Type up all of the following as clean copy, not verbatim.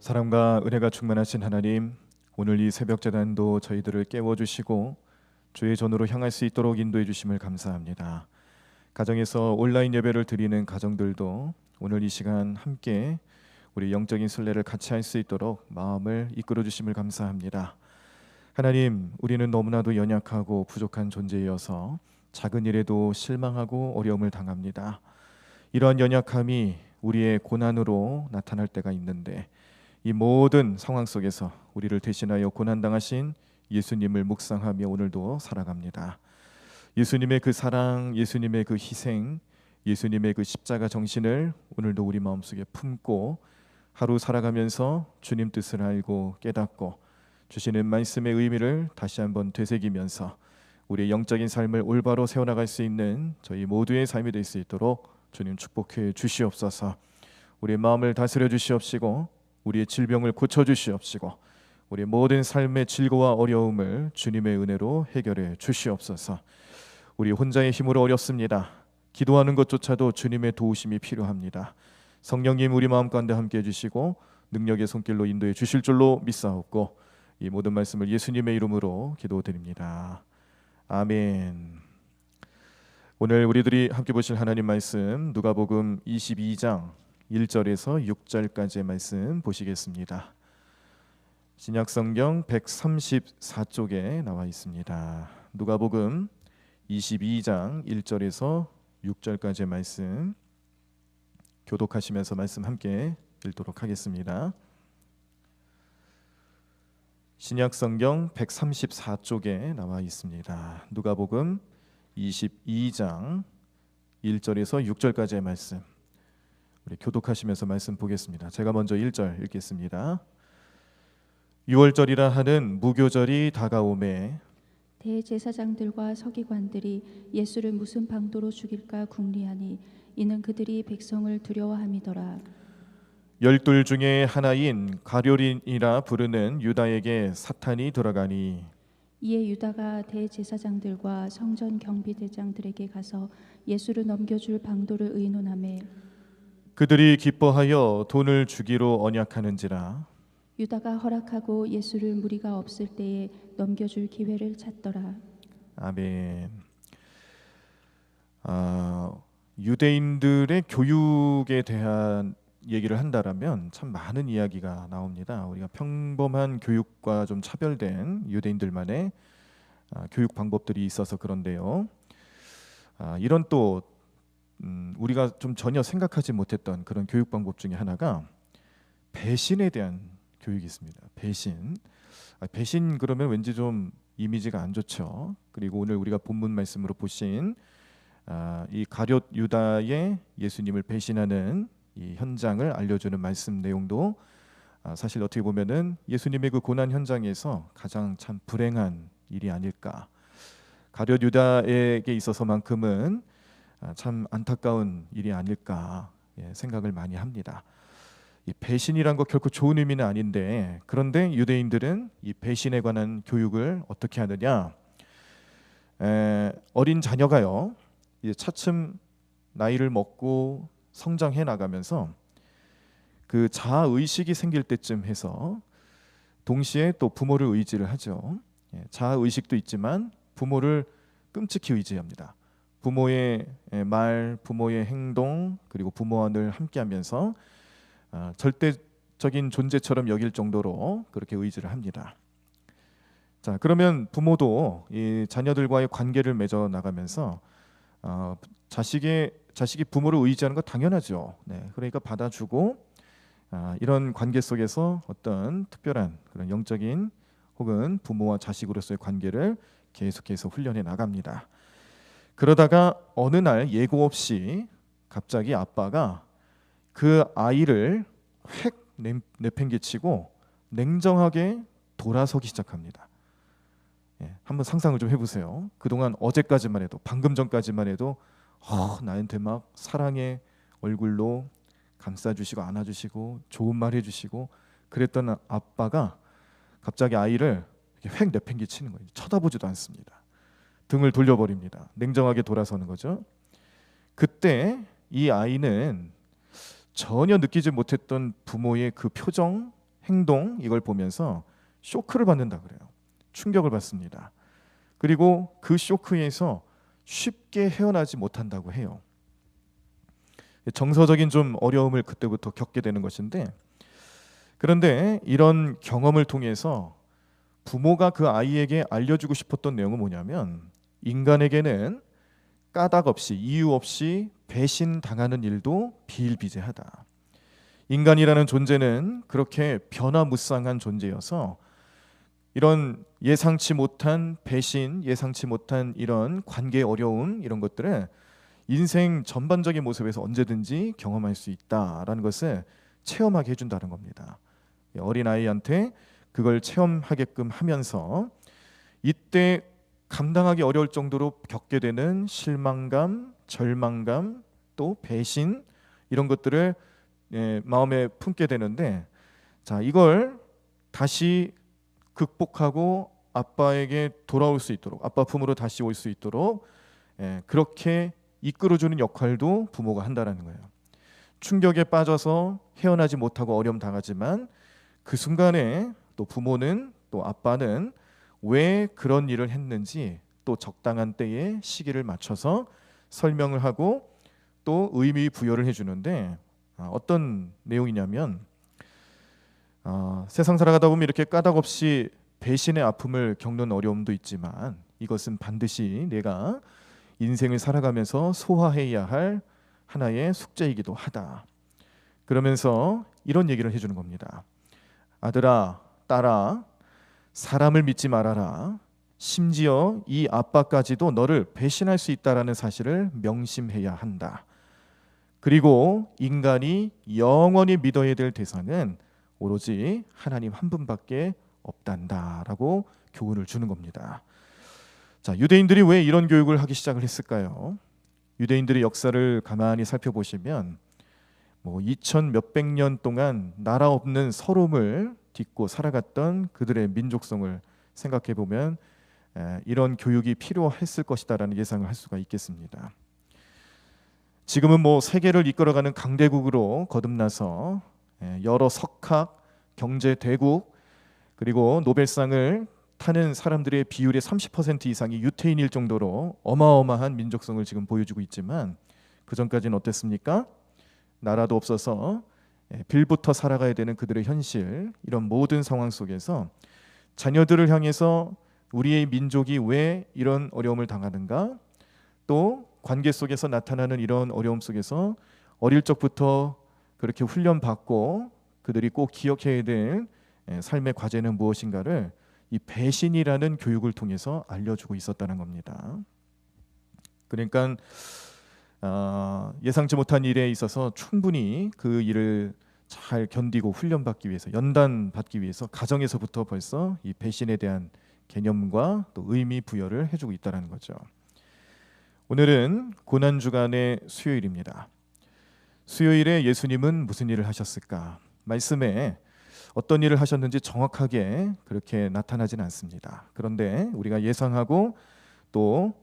사랑과 은혜가 충만하신 하나님, 오늘 이 새벽 제단도 저희들을 깨워주시고 주의 전으로 향할 수 있도록 인도해 주심을 감사합니다. 가정에서 온라인 예배를 드리는 가정들도 오늘 이 시간 함께 우리 영적인 순례를 같이 할 수 있도록 마음을 이끌어 주심을 감사합니다. 하나님, 우리는 너무나도 연약하고 부족한 존재여서 작은 일에도 실망하고 어려움을 당합니다. 이러한 연약함이 우리의 고난으로 나타날 때가 있는데, 이 모든 상황 속에서 우리를 대신하여 고난당하신 예수님을 묵상하며 오늘도 살아갑니다. 예수님의 그 사랑, 예수님의 그 희생, 예수님의 그 십자가 정신을 오늘도 우리 마음속에 품고 하루 살아가면서 주님 뜻을 알고 깨닫고 주시는 말씀의 의미를 다시 한번 되새기면서 우리의 영적인 삶을 올바로 세워나갈 수 있는 저희 모두의 삶이 될 수 있도록 주님 축복해 주시옵소서. 우리의 마음을 다스려 주시옵시고 우리의 질병을 고쳐주시옵시고 우리의 모든 삶의 질고와 어려움을 주님의 은혜로 해결해 주시옵소서. 우리 혼자의 힘으로 어렵습니다. 기도하는 것조차도 주님의 도우심이 필요합니다. 성령님 우리 마음 가운데 함께해 주시고 능력의 손길로 인도해 주실 줄로 믿사옵고 이 모든 말씀을 예수님의 이름으로 기도드립니다. 아멘. 오늘 우리들이 함께 보실 하나님 말씀 누가복음 22장 1절에서 6절까지의 말씀 보시겠습니다. 신약성경 134쪽에 나와 있습니다. 누가복음 22장 1절에서 6절까지의 말씀 교독하시면서 말씀 함께 읽도록 하겠습니다. 신약성경 134쪽에 나와 있습니다. 누가복음 22장 1절에서 6절까지의 말씀 우리 교독하시면서 말씀 보겠습니다. 제가 먼저 1절 읽겠습니다. 6월절이라 하는 무교절이 다가오매 대제사장들과 서기관들이 예수를 무슨 방도로 죽일까 궁리하니 이는 그들이 백성을 두려워함이더라. 12 중에 하나인 가룟이라 부르는 유다에게 사탄이 들어가니 이에 유다가 대제사장들과 성전 경비대장들에게 가서 예수를 넘겨줄 방도를 의논하매 그들이 기뻐하여 돈을 주기로 언약하는지라. 유다가 허락하고 예수를 무리가 없을 때에 넘겨줄 기회를 찾더라. 아멘. 유대인들의 교육에 대한 얘기를 한다라면 참 많은 이야기가 나옵니다. 우리가 평범한 교육과 좀 차별된 유대인들만의 교육 방법들이 있어서 그런데요. 이런 또 우리가 좀 전혀 생각하지 못했던 그런 교육 방법 중에 하나가 배신에 대한 교육이 있습니다. 배신 그러면 왠지 좀 이미지가 안 좋죠. 그리고 오늘 우리가 본문 말씀으로 보신 이 가룟 유다의 예수님을 배신하는 이 현장을 알려주는 말씀 내용도 사실 어떻게 보면은 예수님의 그 고난 현장에서 가장 참 불행한 일이 아닐까. 가룟 유다에게 있어서만큼은 참 안타까운 일이 아닐까 생각을 많이 합니다. 이 배신이란 거 결코 좋은 의미는 아닌데 그런데 유대인들은 이 배신에 관한 교육을 어떻게 하느냐? 어린 자녀가요 이제 차츰 나이를 먹고 성장해 나가면서 그 자아 의식이 생길 때쯤 해서 동시에 또 부모를 의지를 하죠. 자아 의식도 있지만 부모를 끔찍히 의지합니다. 부모의 말, 부모의 행동 그리고 부모와 늘 함께하면서 절대적인 존재처럼 여길 정도로 그렇게 의지를 합니다. 자, 그러면 부모도 이 자녀들과의 관계를 맺어 나가면서 자식이 부모를 의지하는 거 당연하죠. 그러니까 받아주고 이런 관계 속에서 어떤 특별한 그런 영적인 혹은 부모와 자식으로서의 관계를 계속해서 훈련해 나갑니다. 그러다가 어느 날 예고 없이 갑자기 아빠가 그 아이를 획 내팽개치고 냉정하게 돌아서기 시작합니다. 한번 상상을 좀 해보세요. 그동안 어제까지만 해도 방금 전까지만 해도 나한테 막 사랑의 얼굴로 감싸주시고 안아주시고 좋은 말 해주시고 그랬던 아빠가 갑자기 아이를 이렇게 획 내팽개치는 거예요. 쳐다보지도 않습니다. 등을 돌려버립니다. 냉정하게 돌아서는 거죠. 그때 이 아이는 전혀 느끼지 못했던 부모의 그 표정, 행동 이걸 보면서 쇼크를 받는다 그래요. 충격을 받습니다. 그리고 그 쇼크에서 쉽게 헤어나지 못한다고 해요. 정서적인 좀 어려움을 그때부터 겪게 되는 것인데, 그런데 이런 경험을 통해서 부모가 그 아이에게 알려주고 싶었던 내용은 뭐냐면, 인간에게는 까닭 없이 이유 없이 배신당하는 일도 비일비재하다. 인간이라는 존재는 그렇게 변화무쌍한 존재여서 이런 예상치 못한 배신, 예상치 못한 이런 관계의 어려움, 이런 것들을 인생 전반적인 모습에서 언제든지 경험할 수 있다라는 것을 체험하게 해준다는 겁니다. 어린아이한테 그걸 체험하게끔 하면서 이때 감당하기 어려울 정도로 겪게 되는 실망감, 절망감, 또 배신, 이런 것들을 마음에 품게 되는데, 자, 이걸 다시 극복하고 아빠에게 돌아올 수 있도록, 아빠 품으로 다시 올 수 있도록 그렇게 이끌어주는 역할도 부모가 한다는 거예요. 충격에 빠져서 헤어나지 못하고 어려움 당하지만 그 순간에 또 부모는, 또 아빠는 왜 그런 일을 했는지 또 적당한 때에 시기를 맞춰서 설명을 하고 또 의미 부여를 해주는데, 어떤 내용이냐면, 세상 살아가다 보면 이렇게 까닭 없이 배신의 아픔을 겪는 어려움도 있지만 이것은 반드시 내가 인생을 살아가면서 소화해야 할 하나의 숙제이기도 하다. 그러면서 이런 얘기를 해주는 겁니다. 아들아, 딸아, 사람을 믿지 말아라. 심지어 이 아빠까지도 너를 배신할 수 있다라는 사실을 명심해야 한다. 그리고 인간이 영원히 믿어야 될 대상은 오로지 하나님 한 분밖에 없단다라고 교훈을 주는 겁니다. 자, 유대인들이 왜 이런 교육을 하기 시작을 했을까요? 유대인들의 역사를 가만히 살펴보시면 2000 몇백 년 동안 나라 없는 서름을 딛고 살아갔던 그들의 민족성을 생각해 보면 이런 교육이 필요했을 것이다라는 예상을 할 수가 있겠습니다. 지금은 세계를 이끌어가는 강대국으로 거듭나서 여러 석학, 경제 대국, 그리고 노벨상을 타는 사람들의 비율의 30% 이상이 유태인일 정도로 어마어마한 민족성을 지금 보여주고 있지만, 그 전까지는 어땠습니까? 나라도 없어서 빌부터 살아가야 되는 그들의 현실, 이런 모든 상황 속에서 자녀들을 향해서 우리의 민족이 왜 이런 어려움을 당하는가, 또 관계 속에서 나타나는 이런 어려움 속에서 어릴 적부터 그렇게 훈련받고 그들이 꼭 기억해야 될 삶의 과제는 무엇인가를 이 배신이라는 교육을 통해서 알려주고 있었다는 겁니다. 그러니까 예상치 못한 일에 있어서 충분히 그 일을 잘 견디고 훈련받기 위해서, 연단받기 위해서 가정에서부터 벌써 이 배신에 대한 개념과 또 의미 부여를 해주고 있다는 거죠. 오늘은 고난주간의 수요일입니다. 수요일에 예수님은 무슨 일을 하셨을까? 말씀에 어떤 일을 하셨는지 정확하게 그렇게 나타나진 않습니다. 그런데 우리가 예상하고 또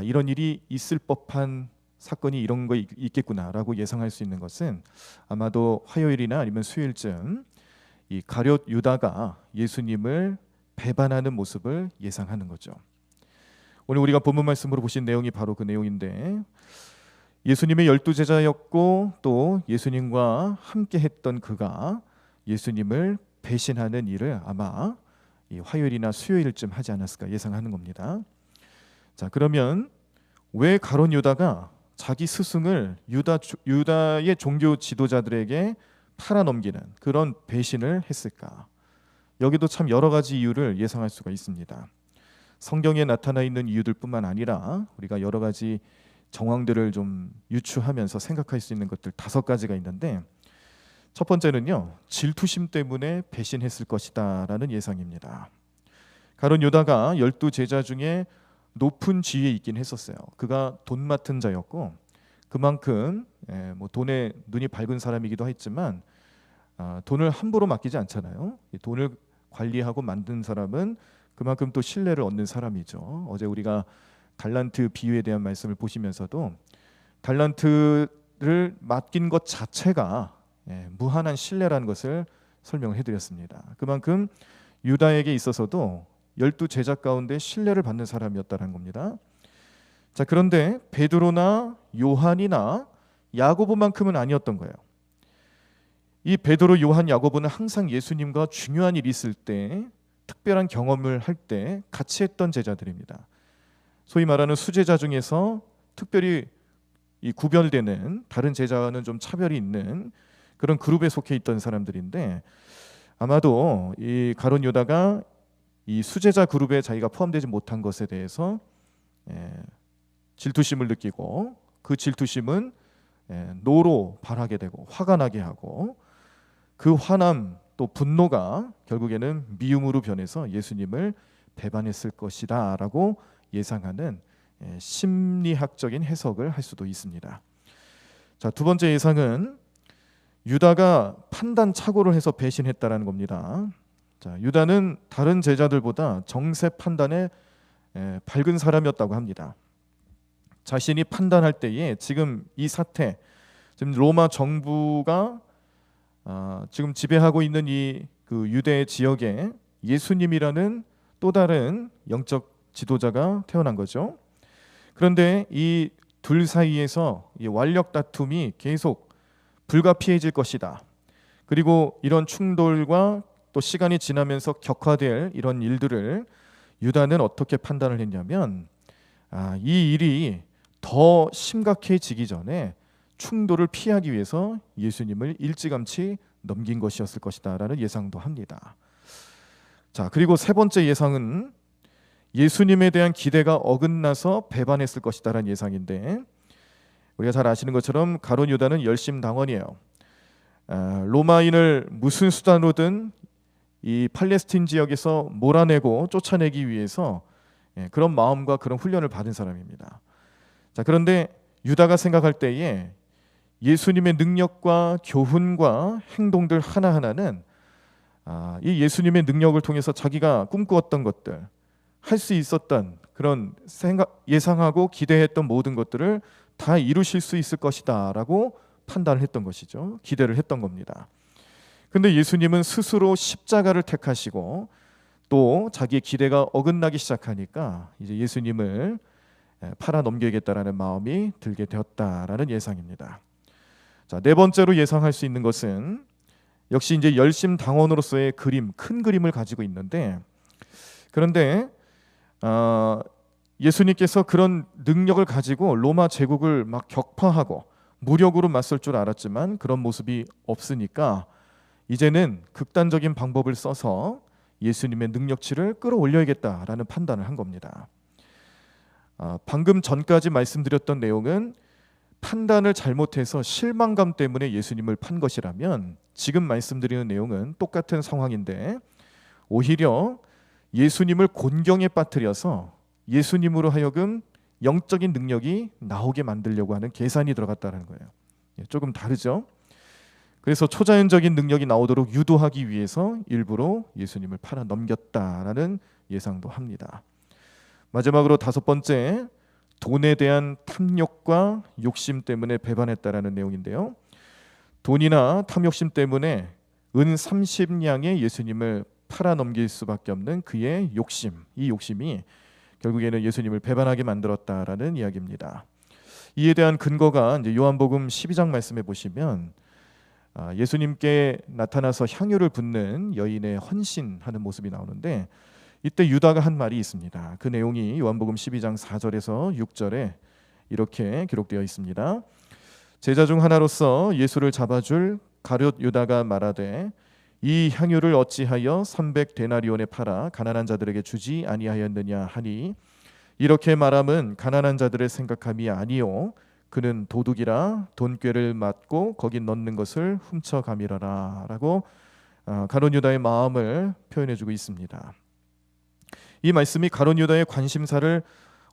이런 일이 있을 법한 사건이 이런 거 있겠구나라고 예상할 수 있는 것은 아마도 화요일이나 아니면 수요일쯤 이 가룟 유다가 예수님을 배반하는 모습을 예상하는 거죠. 오늘 우리가 본문 말씀으로 보신 내용이 바로 그 내용인데, 예수님의 12제자였고 또 예수님과 함께 했던 그가 예수님을 배신하는 일을 아마 이 화요일이나 수요일쯤 하지 않았을까 예상하는 겁니다. 자, 그러면 왜 가룟 유다가 자기 스승을 유다의 종교 지도자들에게 팔아넘기는 그런 배신을 했을까? 여기도 참 여러 가지 이유를 예상할 수가 있습니다. 성경에 나타나 있는 이유들뿐만 아니라 우리가 여러 가지 정황들을 좀 유추하면서 생각할 수 있는 것들 5가지가 있는데, 첫 번째는요, 질투심 때문에 배신했을 것이다라는 예상입니다. 가룟 유다가 12제자 중에 높은 지위에 있긴 했었어요. 그가 돈 맡은 자였고 그만큼 돈에 눈이 밝은 사람이기도 했지만 돈을 함부로 맡기지 않잖아요. 이 돈을 관리하고 만든 사람은 그만큼 또 신뢰를 얻는 사람이죠. 어제 우리가 달란트 비유에 대한 말씀을 보시면서도 달란트를 맡긴 것 자체가 무한한 신뢰라는 것을 설명을 해드렸습니다. 그만큼 유다에게 있어서도 12제자 가운데 신뢰를 받는 사람이었다는 겁니다. 자, 그런데 베드로나 요한이나 야고보만큼은 아니었던 거예요. 이 베드로, 요한, 야고보는 항상 예수님과 중요한 일이 있을 때, 특별한 경험을 할 때 같이 했던 제자들입니다. 소위 말하는 수제자 중에서 특별히 이 구별되는, 다른 제자와는 좀 차별이 있는 그런 그룹에 속해 있던 사람들인데, 아마도 이 가룟 유다가 이 수제자 그룹에 자기가 포함되지 못한 것에 대해서 질투심을 느끼고, 그 질투심은 노로 발하게 되고 화가 나게 하고, 그 화남 또 분노가 결국에는 미움으로 변해서 예수님을 배반했을 것이다 라고 예상하는 심리학적인 해석을 할 수도 있습니다. 자, 두 번째 예상은 유다가 판단 착오를 해서 배신했다라는 겁니다. 자, 유다는 다른 제자들보다 정세 판단에 밝은 사람이었다고 합니다. 자신이 판단할 때에 지금 이 사태, 지금 로마 정부가 지금 지배하고 있는 이 그 유대 지역에 예수님이라는 또 다른 영적 지도자가 태어난 거죠. 그런데 이 둘 사이에서 이 완력 다툼이 계속 불가피해질 것이다. 그리고 이런 충돌과 또 시간이 지나면서 격화될 이런 일들을 유다는 어떻게 판단을 했냐면, 이 일이 더 심각해지기 전에 충돌을 피하기 위해서 예수님을 일찌감치 넘긴 것이었을 것이다 라는 예상도 합니다. 자, 그리고 세 번째 예상은 예수님에 대한 기대가 어긋나서 배반했을 것이다 라는 예상인데, 우리가 잘 아시는 것처럼 가룟 유다는 열심당원이에요. 로마인을 무슨 수단으로든 이 팔레스틴 지역에서 몰아내고 쫓아내기 위해서 그런 마음과 그런 훈련을 받은 사람입니다. 자, 그런데 유다가 생각할 때에 예수님의 능력과 교훈과 행동들 하나하나는 이 예수님의 능력을 통해서 자기가 꿈꾸었던 것들, 할 수 있었던 그런 예상하고 기대했던 모든 것들을 다 이루실 수 있을 것이다 라고 판단을 했던 것이죠. 기대를 했던 겁니다. 근데 예수님은 스스로 십자가를 택하시고 또 자기의 기대가 어긋나기 시작하니까 이제 예수님을 팔아 넘기겠다라는 마음이 들게 되었다라는 예상입니다. 자, 네 번째로 예상할 수 있는 것은 역시 이제 열심당원으로서의 그림, 큰 그림을 가지고 있는데, 그런데 예수님께서 그런 능력을 가지고 로마 제국을 막 격파하고 무력으로 맞설 줄 알았지만 그런 모습이 없으니까 이제는 극단적인 방법을 써서 예수님의 능력치를 끌어올려야겠다라는 판단을 한 겁니다. 방금 전까지 말씀드렸던 내용은 판단을 잘못해서 실망감 때문에 예수님을 판 것이라면, 지금 말씀드리는 내용은 똑같은 상황인데 오히려 예수님을 곤경에 빠뜨려서 예수님으로 하여금 영적인 능력이 나오게 만들려고 하는 계산이 들어갔다는 거예요. 조금 다르죠? 그래서 초자연적인 능력이 나오도록 유도하기 위해서 일부러 예수님을 팔아 넘겼다라는 예상도 합니다. 마지막으로 다섯 번째, 돈에 대한 탐욕과 욕심 때문에 배반했다라는 내용인데요. 돈이나 탐욕심 때문에 은 30냥에 예수님을 팔아 넘길 수밖에 없는 그의 욕심, 이 욕심이 결국에는 예수님을 배반하게 만들었다라는 이야기입니다. 이에 대한 근거가 이제 요한복음 12장 말씀에 보시면 예수님께 나타나서 향유를 붓는 여인의 헌신하는 모습이 나오는데, 이때 유다가 한 말이 있습니다. 그 내용이 요한복음 12장 4절에서 6절에 이렇게 기록되어 있습니다. 제자 중 하나로서 예수를 잡아줄 가룟 유다가 말하되 이 향유를 어찌하여 300데나리온에 팔아 가난한 자들에게 주지 아니하였느냐 하니, 이렇게 말함은 가난한 자들의 생각함이 아니요 그는 도둑이라 돈꾀를 맞고 거기 넣는 것을 훔쳐가미라라 라고 가룟 유다의 마음을 표현해주고 있습니다. 이 말씀이 가룟 유다의 관심사를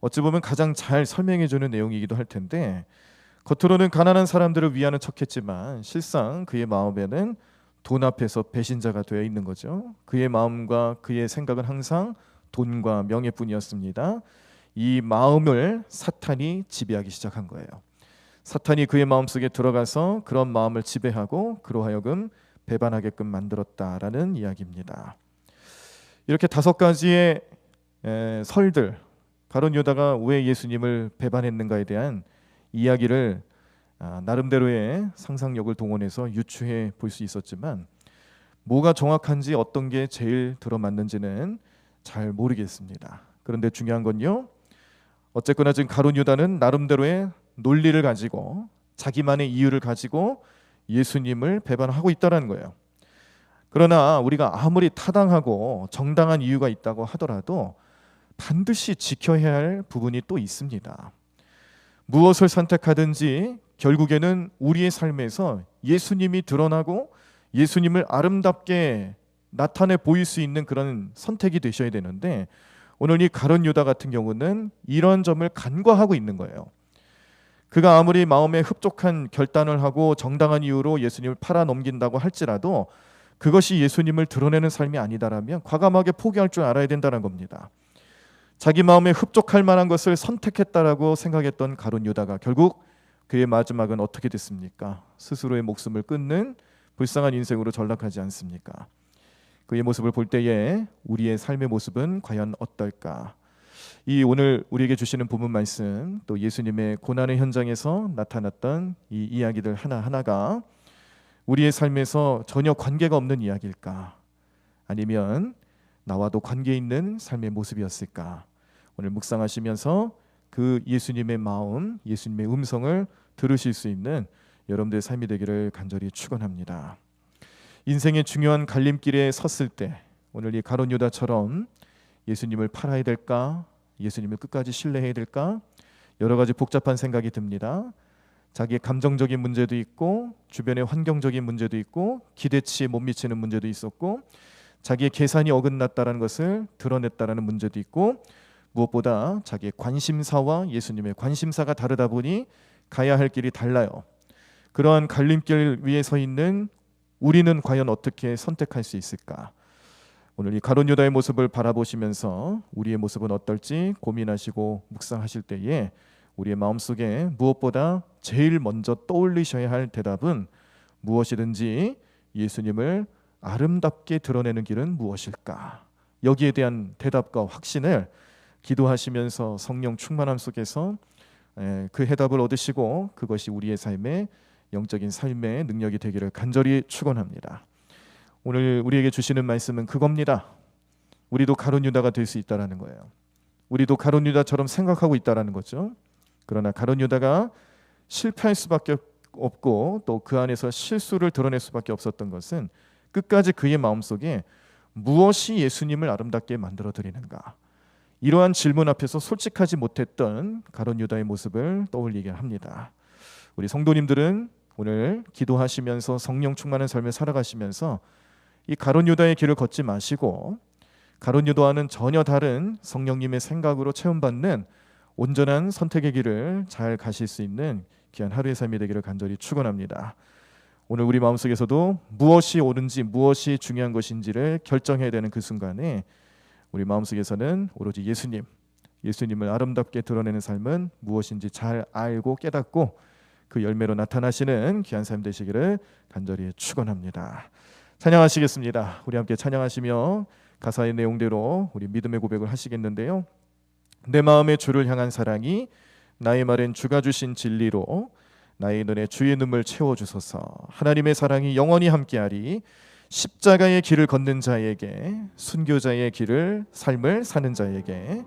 어찌 보면 가장 잘 설명해주는 내용이기도 할 텐데, 겉으로는 가난한 사람들을 위하는 척했지만 실상 그의 마음에는 돈 앞에서 배신자가 되어 있는 거죠. 그의 마음과 그의 생각은 항상 돈과 명예뿐이었습니다. 이 마음을 사탄이 지배하기 시작한 거예요. 사탄이 그의 마음속에 들어가서 그런 마음을 지배하고 그로 하여금 배반하게끔 만들었다라는 이야기입니다. 이렇게 5가지의 설들, 가룟 유다가 왜 예수님을 배반했는가에 대한 이야기를 나름대로의 상상력을 동원해서 유추해 볼 수 있었지만 뭐가 정확한지 어떤 게 제일 들어맞는지는 잘 모르겠습니다. 그런데 중요한 건요, 어쨌거나 지금 가룟 유다는 나름대로의 논리를 가지고 자기만의 이유를 가지고 예수님을 배반하고 있다는 거예요. 그러나 우리가 아무리 타당하고 정당한 이유가 있다고 하더라도 반드시 지켜야 할 부분이 또 있습니다. 무엇을 선택하든지 결국에는 우리의 삶에서 예수님이 드러나고 예수님을 아름답게 나타내 보일 수 있는 그런 선택이 되셔야 되는데, 오늘 이 가룟 유다 같은 경우는 이런 점을 간과하고 있는 거예요. 그가 아무리 마음에 흡족한 결단을 하고 정당한 이유로 예수님을 팔아 넘긴다고 할지라도 그것이 예수님을 드러내는 삶이 아니다라면 과감하게 포기할 줄 알아야 된다는 겁니다. 자기 마음에 흡족할 만한 것을 선택했다라고 생각했던 가룟 유다가 결국 그의 마지막은 어떻게 됐습니까? 스스로의 목숨을 끊는 불쌍한 인생으로 전락하지 않습니까? 그의 모습을 볼 때에 우리의 삶의 모습은 과연 어떨까? 이 오늘 우리에게 주시는 본문 말씀, 또 예수님의 고난의 현장에서 나타났던 이 이야기들 하나하나가 우리의 삶에서 전혀 관계가 없는 이야기일까? 아니면 나와도 관계 있는 삶의 모습이었을까? 오늘 묵상하시면서 그 예수님의 마음, 예수님의 음성을 들으실 수 있는 여러분들의 삶이 되기를 간절히 축원합니다. 인생의 중요한 갈림길에 섰을 때 오늘 이 가룟 유다처럼 예수님을 팔아야 될까? 예수님을 끝까지 신뢰해야 될까? 여러 가지 복잡한 생각이 듭니다. 자기의 감정적인 문제도 있고 주변의 환경적인 문제도 있고 기대치에 못 미치는 문제도 있었고 자기의 계산이 어긋났다는 것을 드러냈다는 문제도 있고 무엇보다 자기의 관심사와 예수님의 관심사가 다르다 보니 가야 할 길이 달라요. 그러한 갈림길 위에 서 있는 우리는 과연 어떻게 선택할 수 있을까? 오늘 이 가룟 유다의 모습을 바라보시면서 우리의 모습은 어떨지 고민하시고 묵상하실 때에 우리의 마음속에 무엇보다 제일 먼저 떠올리셔야 할 대답은 무엇이든지 예수님을 아름답게 드러내는 길은 무엇일까? 여기에 대한 대답과 확신을 기도하시면서 성령 충만함 속에서 그 해답을 얻으시고 그것이 우리의 삶의 영적인 삶의 능력이 되기를 간절히 축원합니다. 오늘 우리에게 주시는 말씀은 그겁니다. 우리도 가룟 유다가 될 수 있다라는 거예요. 우리도 가룟 유다처럼 생각하고 있다라는 거죠. 그러나 가룟 유다가 실패할 수밖에 없고 또 그 안에서 실수를 드러낼 수밖에 없었던 것은 끝까지 그의 마음속에 무엇이 예수님을 아름답게 만들어 드리는가, 이러한 질문 앞에서 솔직하지 못했던 가룟 유다의 모습을 떠올리게 합니다. 우리 성도님들은 오늘 기도하시면서 성령 충만한 삶을 살아가시면서 이 가룟 유다의 길을 걷지 마시고 가룟 유다와는 전혀 다른 성령님의 생각으로 체험받는 온전한 선택의 길을 잘 가실 수 있는 귀한 하루의 삶이 되기를 간절히 축원합니다. 오늘 우리 마음속에서도 무엇이 옳은지 무엇이 중요한 것인지를 결정해야 되는 그 순간에 우리 마음속에서는 오로지 예수님을 아름답게 드러내는 삶은 무엇인지 잘 알고 깨닫고 그 열매로 나타나시는 귀한 삶 되시기를 간절히 축원합니다. 찬양하시겠습니다. 우리 함께 찬양하시며 가사의 내용대로 우리 믿음의 고백을 하시겠는데요. 내 마음의 주를 향한 사랑이 나의 말엔 주가 주신 진리로 나의 눈에 주의 눈물 채워주소서. 하나님의 사랑이 영원히 함께하리. 십자가의 길을 걷는 자에게, 순교자의 길을 삶을 사는 자에게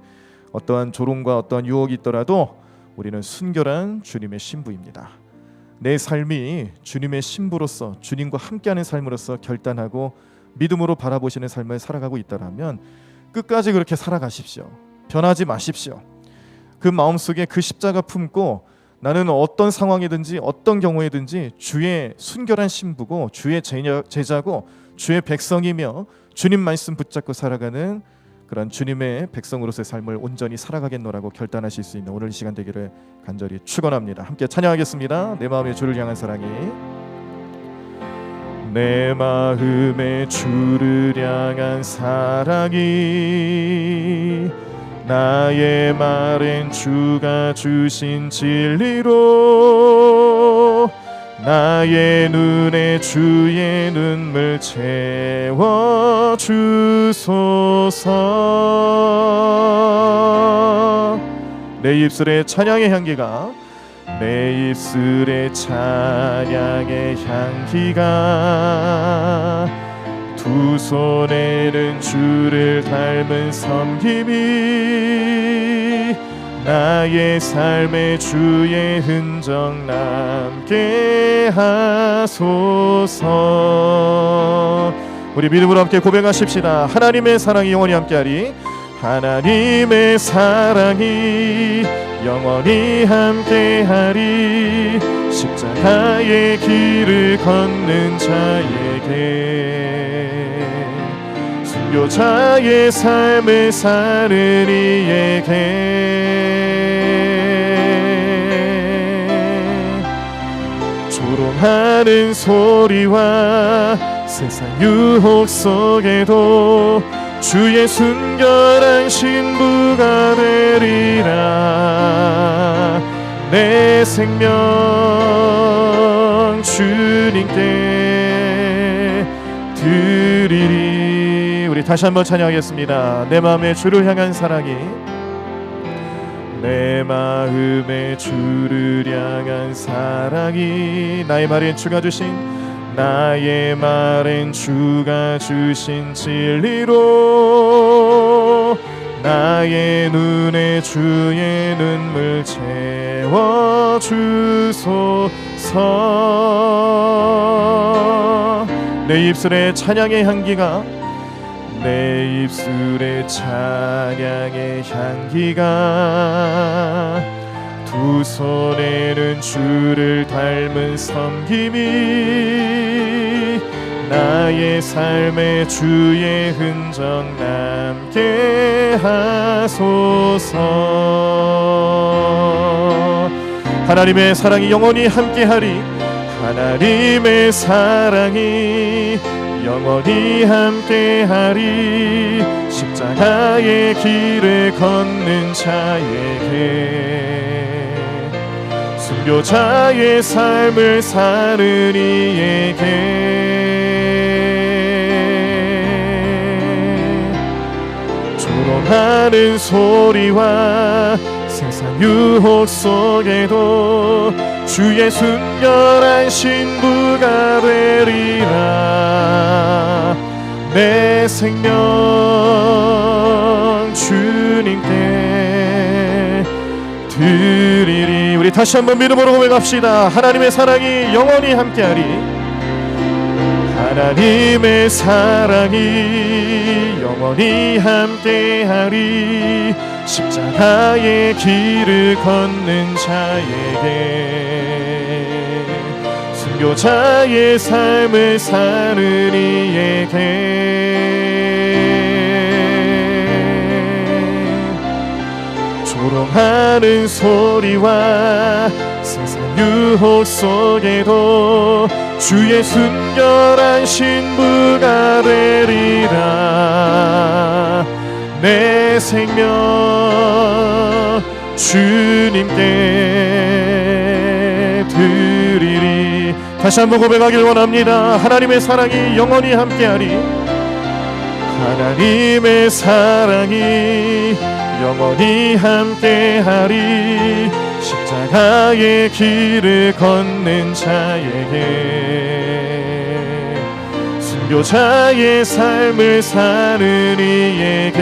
어떠한 조롱과 어떠한 유혹이 있더라도 우리는 순결한 주님의 신부입니다. 내 삶이 주님의 신부로서 주님과 함께하는 삶으로서 결단하고 믿음으로 바라보시는 삶을 살아가고 있다면 끝까지 그렇게 살아가십시오. 변하지 마십시오. 그 마음속에 그 십자가 품고 나는 어떤 상황이든지 어떤 경우에든지 주의 순결한 신부고 주의 제자고 주의 백성이며 주님 말씀 붙잡고 살아가는 그런 주님의 백성으로서의 삶을 온전히 살아가겠노라고 결단하실 수 있는 오늘 시간 되기를 간절히 축원합니다. 함께 찬양하겠습니다. 내 마음의 주를 향한 사랑이, 내 마음의 주를 향한 사랑이 나의 말엔 주가 주신 진리로 나의 눈에 주의 눈물 채워주소서. 내 입술에 찬양의 향기가, 내 입술에 찬양의 향기가, 두 손에는 주를 닮은 섬김이 나의 삶에 주의 흔적 남게 하소서. 우리 믿음으로 함께 고백하십시다. 하나님의 사랑이 영원히 함께하리. 하나님의 사랑이 영원히 함께하리. 십자가의 길을 걷는 자에게, 순교자의 삶을 사는 이에게, 조롱하는 소리와 세상 유혹 속에도 주의 순결한 신부가 되리라. 내 생명 주님께 드리리. 우리 다시 한번 찬양하겠습니다. 내 마음에 주를 향한 사랑이, 내 마음에 주를 향한 사랑이, 나의 말엔 주가 주신, 나의 말엔 주가 주신 진리로 나의 눈에 주의 눈물 채워주소서. 내 입술에 찬양의 향기가, 내 입술에 찬양의 향기가, 두 손에는 주를 닮은 섬김이 나의 삶에 주의 흔적 남게 하소서. 하나님의 사랑이 영원히 함께하리. 하나님의 사랑이 영원히 함께하리. 십자가의 길을 걷는 자에게, 순교자의 삶을 사는 이에게, 조롱하는 소리와 세상 유혹 속에도 주의 순결한 신부가 되리라. 내 생명 주님께 드리리. 우리 다시 한번 믿음으로 고백합시다. 하나님의 사랑이 영원히 함께하리. 하나님의 사랑이 영원히 함께하리. 십자가의 길을 걷는 자에게, 순교자의 삶을 사는 이에게, 조롱하는 소리와 세상 유혹 속에도 주의 순결한 신부가 되리라. 내 생명 주님께 드리리. 다시 한번 고백하길 원합니다. 하나님의 사랑이 영원히 함께하리. 하나님의 사랑이 영원히 함께하리. 십자가의 길을 걷는 자에게, 순교자의 삶을 사는 이에게,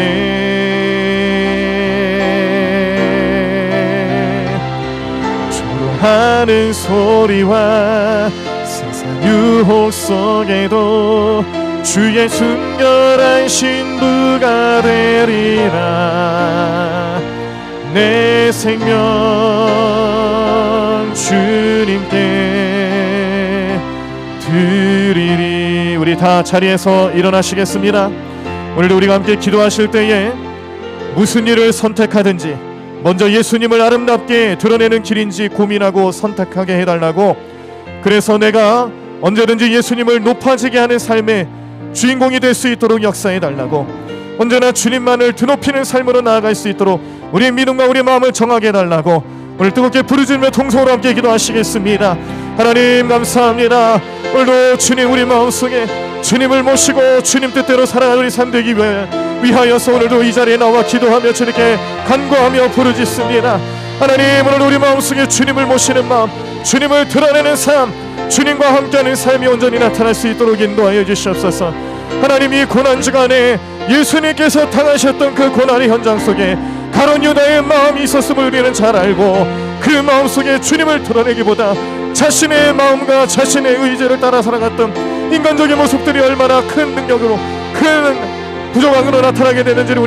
조롱하는 소리와 세상 유혹 속에도 주의 순결한 신부가 되리라. 내 생명 주님께 드리리. 우리 다 자리에서 일어나시겠습니다. 오늘도 우리가 함께 기도하실 때에 무슨 일을 선택하든지 먼저 예수님을 아름답게 드러내는 길인지 고민하고 선택하게 해달라고, 그래서 내가 언제든지 예수님을 높아지게 하는 삶의 주인공이 될 수 있도록 역사해달라고, 언제나 주님만을 드높이는 삶으로 나아갈 수 있도록 우리의 믿음과 우리의 마음을 정하게 해달라고 오늘 뜨겁게 부르짖으며 통성으로 함께 기도하시겠습니다. 하나님 감사합니다. 오늘도 주님 우리 마음속에 주님을 모시고 주님 뜻대로 살아가는 우리 삶 되기 위하여서 오늘도 이 자리에 나와 기도하며 주님께 간구하며 부르짖습니다. 하나님 오늘 우리 마음속에 주님을 모시는 마음, 주님을 드러내는 삶, 주님과 함께하는 삶이 온전히 나타날 수 있도록 인도하여 주시옵소서. 하나님 이 고난 주간에 예수님께서 당하셨던 그 고난의 현장 속에 가룟 유다의 마음이 있었음을 우리는 잘 알고 그 마음속에 주님을 드러내기보다 자신의 마음과 자신의 의지를 따라 살아갔던 인간적인 모습들이 얼마나 큰 능력으로 큰 부족함으로 나타나게 되는지를 우리